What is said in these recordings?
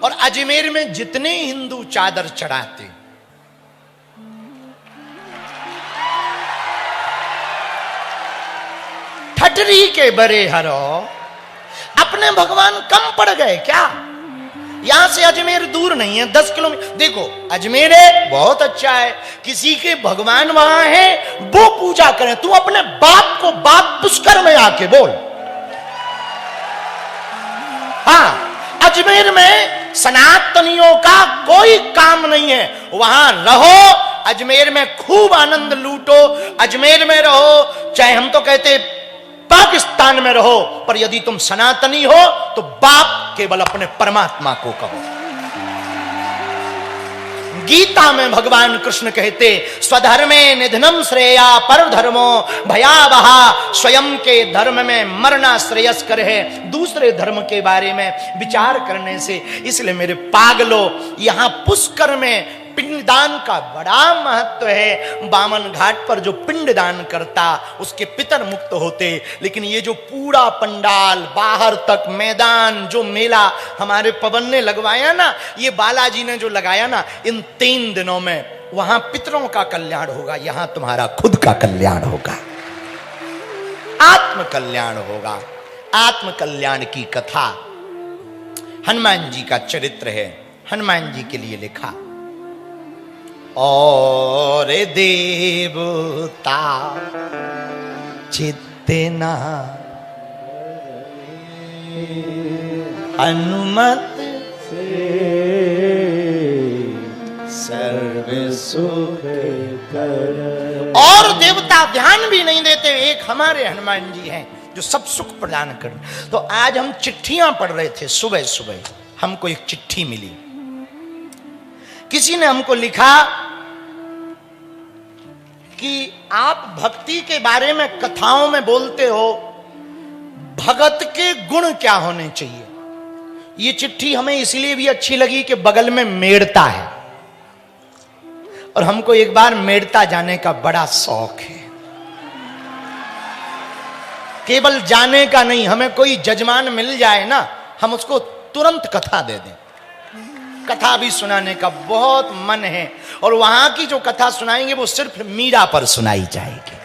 और अजमेर में जितने हिंदू चादर चढ़ाते, ठटरी के बरे हरो, अपने भगवान कम पड़ गए क्या? यहां से अजमेर दूर नहीं है, 10 किलोमीटर। देखो अजमेर है बहुत अच्छा है, किसी के भगवान वहां है वो पूजा करें। तू अपने बाप को बाप पुष्कर में आके बोल। हाँ, अजमेर में सनातनियों का कोई काम नहीं है, वहां रहो, अजमेर में खूब आनंद लूटो, अजमेर में रहो, चाहे हम तो कहते पाकिस्तान में रहो, पर यदि तुम सनातनी हो तो बाप केवल अपने परमात्मा को कहो। गीता में भगवान कृष्ण कहते स्वधर्मे निधनम श्रेया पर धर्मो भयावहा, स्वयं के धर्म में मरना श्रेयस्कर है दूसरे धर्म के बारे में विचार करने से। इसलिए मेरे पागलो, यहां पुष्कर में पिंडदान का बड़ा महत्व है। बामन घाट पर जो पिंडदान करता उसके पितर मुक्त होते। लेकिन ये जो पूरा पंडाल बाहर तक मैदान, जो मेला हमारे पवन ने लगवाया ना, ये बालाजी ने जो लगाया ना, इन 3 दिनों में वहां पितरों का कल्याण होगा, यहां तुम्हारा खुद का कल्याण होगा, आत्म कल्याण होगा। आत्म कल्याण की कथा हनुमान जी का चरित्र है, हनुमान जी के लिए लिखा। और देवता चित्तना अनुमत से सर्व सुख कर। और देवता ध्यान भी नहीं देते, एक हमारे हनुमान जी हैं जो सब सुख प्रदान कर। तो आज हम चिट्ठियां पढ़ रहे थे, सुबह सुबह हमको एक चिट्ठी मिली। किसी ने हमको लिखा कि आप भक्ति के बारे में कथाओं में बोलते हो, भगत के गुण क्या होने चाहिए। ये चिट्ठी हमें इसलिए भी अच्छी लगी कि बगल में मेड़ता है और हमको एक बार मेड़ता जाने का बड़ा शौक है। केवल जाने का नहीं, हमें कोई जजमान मिल जाए ना, हम उसको तुरंत कथा दे दें। कथा भी सुनाने का बहुत मन है, और वहां की जो कथा सुनाएंगे वो सिर्फ मीरा पर सुनाई जाएगी।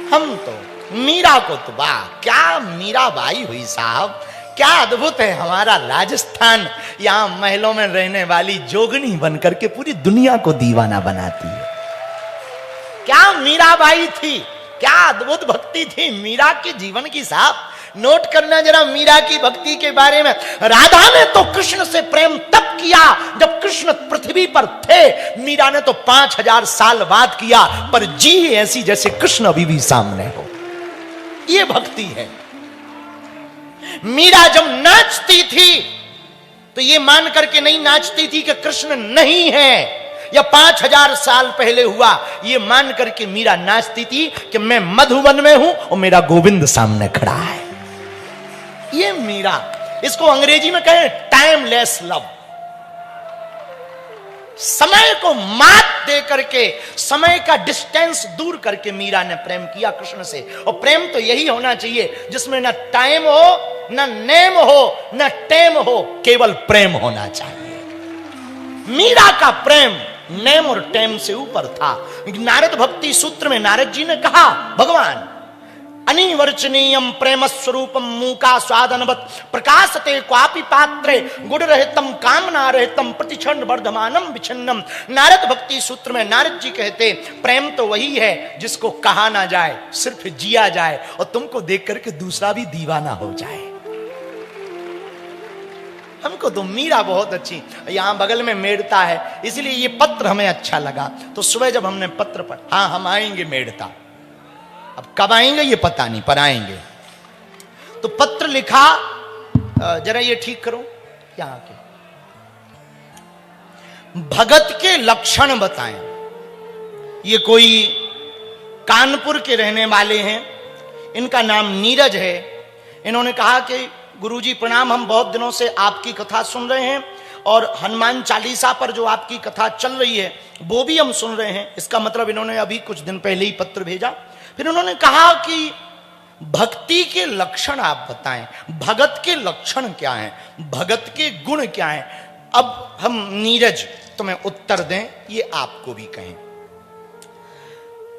हम तो मीरा को तो वाह, क्या मीरा बाई हुई साहब, क्या अद्भुत है हमारा राजस्थान। यहां महलों में रहने वाली जोगनी बनकर के पूरी दुनिया को दीवाना बनाती है। क्या मीरा बाई थी, क्या अद्भुत भक्ति थी मीरा के जीवन की साहब। नोट करना जरा मीरा की भक्ति के बारे में। राधा ने तो कृष्ण से प्रेम तब किया जब कृष्ण पृथ्वी पर थे, मीरा ने तो 5000 साल बाद किया, पर जी ऐसी जैसे कृष्ण अभी भी सामने हो। ये भक्ति है। मीरा जब नाचती थी तो ये मान करके नहीं नाचती थी कि कृष्ण नहीं है, या 5000 साल पहले हुआ, ये मान करके मीरा नाचती थी कि मैं मधुवन में हूं और मेरा गोविंद सामने खड़ा है। ये मीरा, इसको अंग्रेजी में कहें टाइमलेस लव। समय को मात दे करके, समय का डिस्टेंस दूर करके मीरा ने प्रेम किया कृष्ण से। और प्रेम तो यही होना चाहिए जिसमें ना टाइम हो, ना नेम हो, ना टेम हो, केवल प्रेम होना चाहिए। मीरा का प्रेम नेम और टेम से ऊपर था। नारद भक्ति सूत्र में नारद जी ने कहा, भगवान अनिवर्चनीयम प्रेम स्वरूपम मूका स्वादनवत प्रकाशते क्वापि पात्रे गुण रहितम कामना रहितम प्रतिक्षण वर्धमानम विच्छिन्नम। नारद भक्ति सूत्र में नारद जी कहते प्रेम तो वही है जिसको कहा ना जाए, सिर्फ जिया जाए, और तुमको देख करके दूसरा भी दीवाना हो जाए। हमको तो मीरा बहुत अच्छी, यहां बगल में मेड़ता है, इसलिए ये पत्र हमें अच्छा लगा। तो सुबह जब हमने पत्र पढ़ा, हाँ हम आएंगे मेड़ता, अब कब आएंगे ये पता नहीं, पर आएंगे। तो पत्र लिखा, जरा ये ठीक करो, यहां के भगत के लक्षण बताएं। ये कोई कानपुर के रहने वाले हैं, इनका नाम नीरज है। इन्होंने कहा कि गुरुजी प्रणाम, हम बहुत दिनों से आपकी कथा सुन रहे हैं और हनुमान चालीसा पर जो आपकी कथा चल रही है वो भी हम सुन रहे हैं। इसका मतलब इन्होंने अभी कुछ दिन पहले ही पत्र भेजा। फिर उन्होंने कहा कि भक्ति के लक्षण आप बताएं, भगत के लक्षण क्या हैं, भगत के गुण क्या हैं। अब हम नीरज तुम्हें उत्तर दें, ये आपको भी कहें।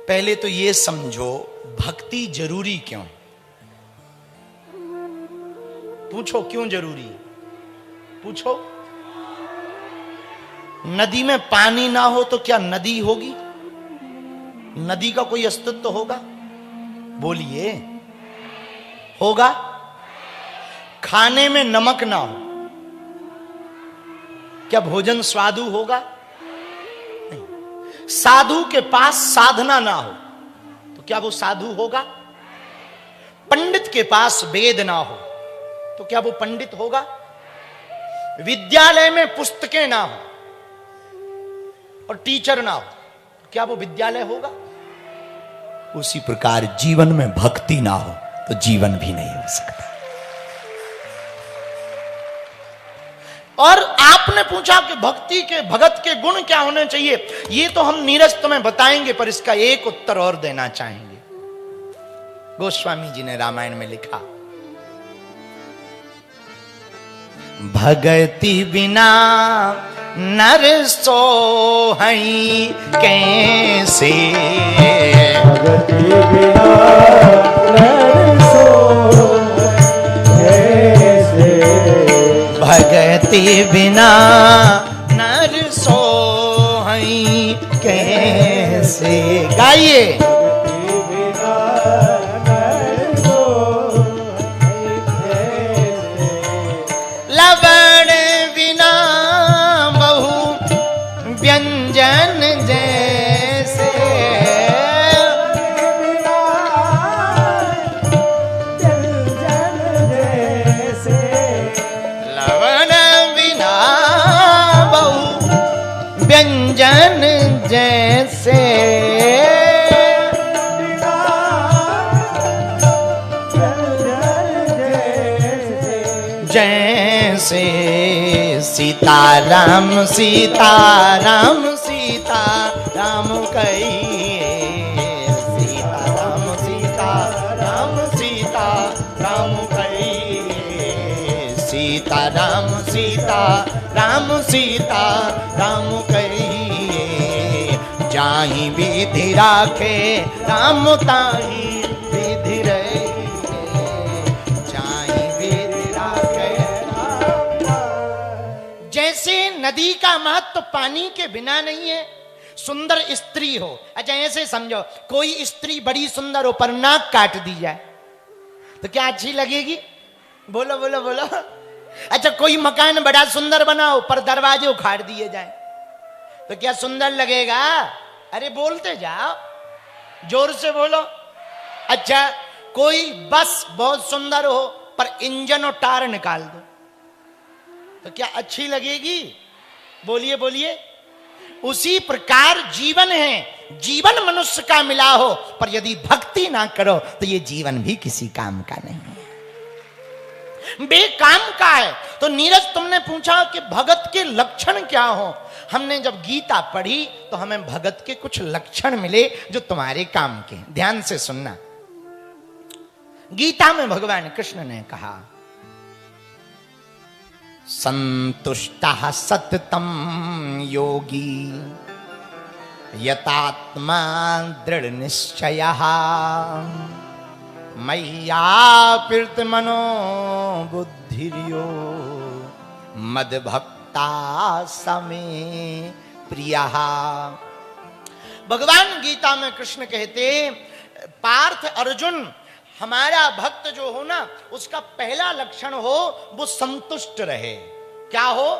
पहले तो ये समझो भक्ति जरूरी क्यों? पूछो क्यों जरूरी है, पूछो। नदी में पानी ना हो तो क्या नदी होगी? नदी का कोई अस्तित्व होगा? बोलिए, होगा? खाने में नमक ना हो क्या भोजन स्वादु होगा? नहीं। साधु के पास साधना ना हो तो क्या वो साधु होगा? पंडित के पास वेद ना हो तो क्या वो पंडित होगा? विद्यालय में पुस्तकें ना हो और टीचर ना हो तो क्या वो विद्यालय होगा? उसी प्रकार जीवन में भक्ति ना हो तो जीवन भी नहीं हो सकता। और आपने पूछा कि भक्ति के, भगत के गुण क्या होने चाहिए, ये तो हम नीरज तुम्हें बताएंगे, पर इसका एक उत्तर और देना चाहेंगे। गोस्वामी जी ने रामायण में लिखा, भगति बिना नर सोहई कैसे, भगति बिना नर सोहई कैसे, भगति बिना नर सोहई कैसे। गाइए, लवण बिना बहु व्यंजन जैसे, लवण बिना बहु व्यंजन जैसे, जैसे सीताराम सीताराम सीताराम कहिए, सीताराम सीताराम सीताराम कहिए, सीताराम सीताराम सीताराम कहिए। जाहि विधि राखे राम ताहि विधि रहिए, जैसे नदी का महत्व पानी के बिना नहीं है। सुंदर स्त्री हो, अच्छा ऐसे समझो, कोई स्त्री बड़ी सुंदर हो पर नाक काट दी जाए तो क्या अच्छी लगेगी? बोलो बोलो बोलो। अच्छा कोई मकान बड़ा सुंदर बनाओ पर दरवाजे उखाड़ दिए जाए तो क्या सुंदर लगेगा? अरे बोलते जाओ, जोर से बोलो। अच्छा कोई बस बहुत सुंदर हो पर इंजन और टायर निकाल दो तो क्या अच्छी लगेगी? बोलिए बोलिए। उसी प्रकार जीवन है, जीवन मनुष्य का मिला हो पर यदि भक्ति ना करो तो ये जीवन भी किसी काम का नहीं है, बेकाम का है। तो नीरज तुमने पूछा कि भगत के लक्षण क्या हो। हमने जब गीता पढ़ी तो हमें भगत के कुछ लक्षण मिले जो तुम्हारे काम के। ध्यान से सुनना। गीता में भगवान कृष्ण ने कहा, संतुष्टः सततं योगी यतात्मा दृढ़ निश्चयः मय्यापृत मनो बुद्धिर्यो मद्भक्ता समे प्रियः। भगवान गीता में कृष्ण कहते, पार्थ अर्जुन, हमारा भक्त जो हो ना उसका पहला लक्षण हो वो संतुष्ट रहे। क्या हो?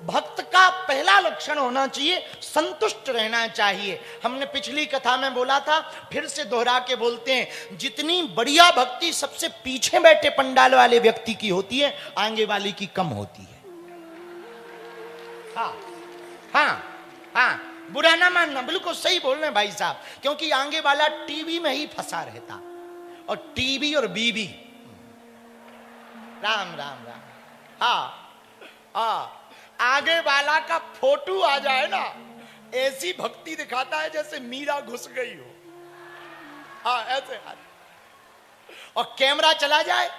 भक्त का पहला लक्षण होना चाहिए संतुष्ट रहना चाहिए। हमने पिछली कथा में बोला था, फिर से दोहरा के बोलते हैं, जितनी बढ़िया भक्ति सबसे पीछे बैठे पंडाल वाले व्यक्ति की होती है, आगे वाले की कम होती है। हाँ हाँ हाँ, बुरा ना मानना, बिल्कुल सही बोल रहे हैं भाई साहब, क्योंकि आगे वाला टीवी में ही फंसा रहता, और टीवी और बीबी, राम राम राम। हाँ हाँ, आगे वाला का फोटो आ जाए ना, ऐसी भक्ति दिखाता है जैसे मीरा घुस गई हो। हाँ ऐसे और कैमरा चला जाए,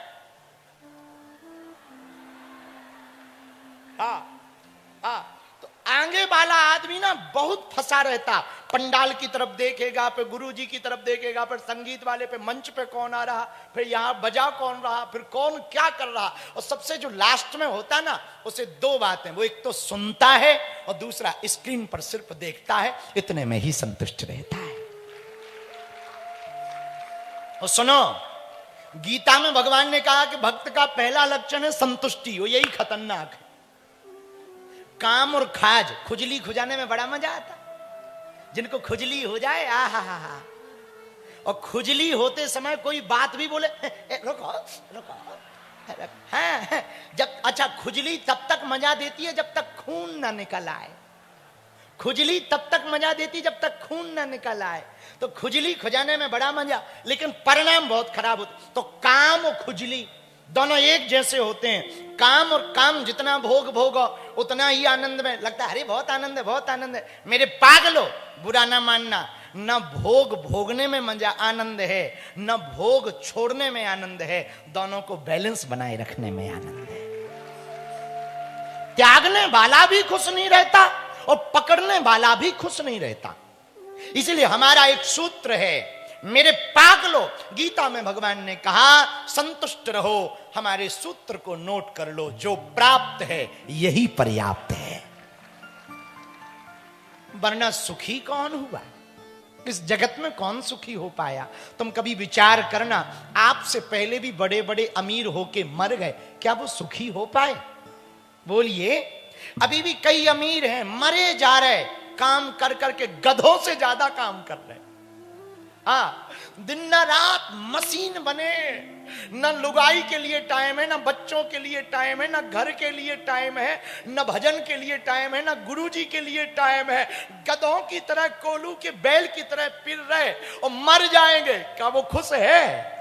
तो आगे वाला आदमी ना बहुत फंसा रहता। पंडाल की तरफ देखेगा, फिर गुरुजी की तरफ देखेगा, फिर संगीत वाले पे मंच पे कौन आ रहा, फिर यहां बजा कौन रहा, फिर कौन क्या कर रहा। और सबसे जो लास्ट में होता ना, उसे दो बातें, वो एक तो सुनता है और दूसरा स्क्रीन पर सिर्फ देखता है, इतने में ही संतुष्ट रहता है। और सुनो, गीता में भगवान ने कहा कि भक्त का पहला लक्षण है संतुष्टि, वो यही खतरनाक है। काम और खाज, खुजली खुजाने में बड़ा मजा आता। जिनको खुजली हो जाए, आहा, और खुजली होते समय कोई बात भी बोले, रुको रुको, हाँ, जब अच्छा खुजली तब तक मजा देती है जब तक खून ना निकल आए। खुजली तब तक मजा देती जब तक खून ना निकल आए। तो खुजली खुजाने में बड़ा मजा, लेकिन परिणाम बहुत खराब होता। तो काम और खुजली दोनों एक जैसे होते हैं। काम और काम जितना भोगो उतना ही आनंद में लगता है। अरे बहुत आनंद है, बहुत आनंद है। मेरे पागलो, बुरा ना मानना, न भोग भोगने में मजा आनंद है, न भोग छोड़ने में आनंद है। दोनों को बैलेंस बनाए रखने में आनंद है। त्यागने वाला भी खुश नहीं रहता और पकड़ने वाला भी खुश नहीं रहता। इसलिए हमारा एक सूत्र है, मेरे पागलो, गीता में भगवान ने कहा संतुष्ट रहो। हमारे सूत्र को नोट कर लो, जो प्राप्त है यही पर्याप्त है। वरना सुखी कौन हुआ? इस जगत में कौन सुखी हो पाया? तुम कभी विचार करना, आपसे पहले भी बड़े बड़े अमीर होके मर गए, क्या वो सुखी हो पाए? बोलिए। अभी भी कई अमीर हैं, मरे जा रहे, काम कर करके गधों से ज्यादा काम कर रहे। दिन न रात मशीन बने, न लुगाई के लिए टाइम है, न बच्चों के लिए टाइम है, न घर के लिए टाइम है, न भजन के लिए टाइम है, न गुरुजी के लिए टाइम है। गधों की तरह, कोलू के बैल की तरह फिर रहे और मर जाएंगे। क्या वो खुश है?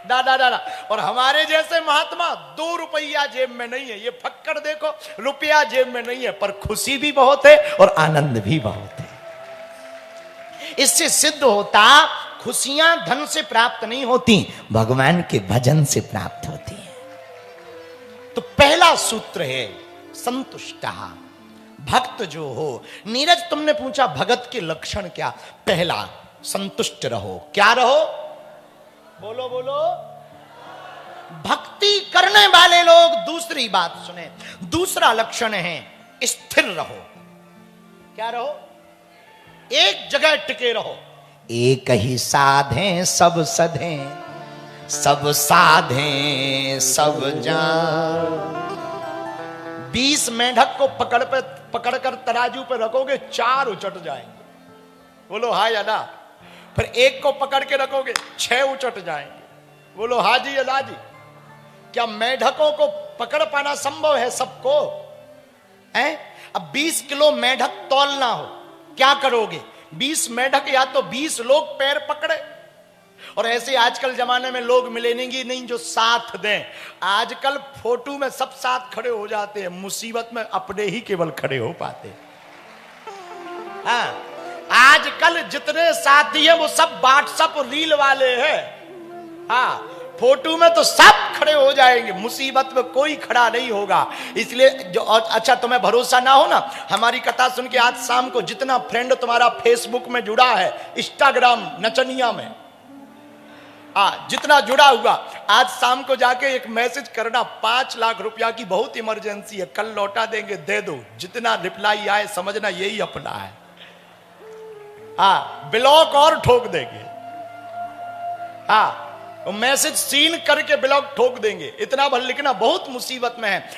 दादा दादा। और हमारे जैसे महात्मा 2 रुपया जेब में नहीं है, ये फक्कड़ देखो, रुपया जेब में नहीं है, पर खुशी भी बहुत है और आनंद भी बहुत है। इससे सिद्ध होता, खुशियां धन से प्राप्त नहीं होती, भगवान के भजन से प्राप्त होती है। तो पहला सूत्र है संतुष्ट। भक्त जो हो, नीरज तुमने पूछा भगत के लक्षण क्या? पहला संतुष्ट रहो। क्या रहो? बोलो बोलो। भक्ति करने वाले लोग दूसरी बात सुने, दूसरा लक्षण है स्थिर रहो। क्या रहो? एक जगह टिके रहो। एक ही साधे सब सधे, सब साधे सब जान। 20 मेंढक को पकड़कर तराजू पे रखोगे, 4 उचट जाएंगे। बोलो हाँ या ना। फिर एक को पकड़ के रखोगे, 6 उचट जाएंगे। बोलो हाँ जी या ना जी। क्या मेंढकों को पकड़ पाना संभव है सबको? हैं? अब 20 किलो मेंढक तौलना हो, क्या करोगे? 20 मेंढक या तो 20 लोग पैर पकड़े। और ऐसे आजकल जमाने में लोग मिलेंगे नहीं जो साथ दें। आजकल फोटो में सब साथ खड़े हो जाते हैं, मुसीबत में अपने ही केवल खड़े हो पाते। हाँ, आजकल जितने साथी हैं वो सब व्हाट्सएप रील वाले हैं। हाँ, फोटो में तो सब खड़े हो जाएंगे, मुसीबत में कोई खड़ा नहीं होगा। इसलिए जो, अच्छा तुम्हें भरोसा ना हो ना, हमारी कथा सुन के आज शाम को जितना फ्रेंड तुम्हारा फेसबुक में जुड़ा है, इंस्टाग्राम नचनिया में, जितना जुड़ा हुआ, आज शाम को जाके एक मैसेज करना, 5 लाख रुपया की बहुत इमरजेंसी है, कल लौटा देंगे, दे दो। जितना रिप्लाई आए समझना यही अपना है। ब्लॉक और ठोक देंगे। मैसेज सीन करके ब्लॉक ठोक देंगे। इतना भर लिखना, बहुत मुसीबत में है।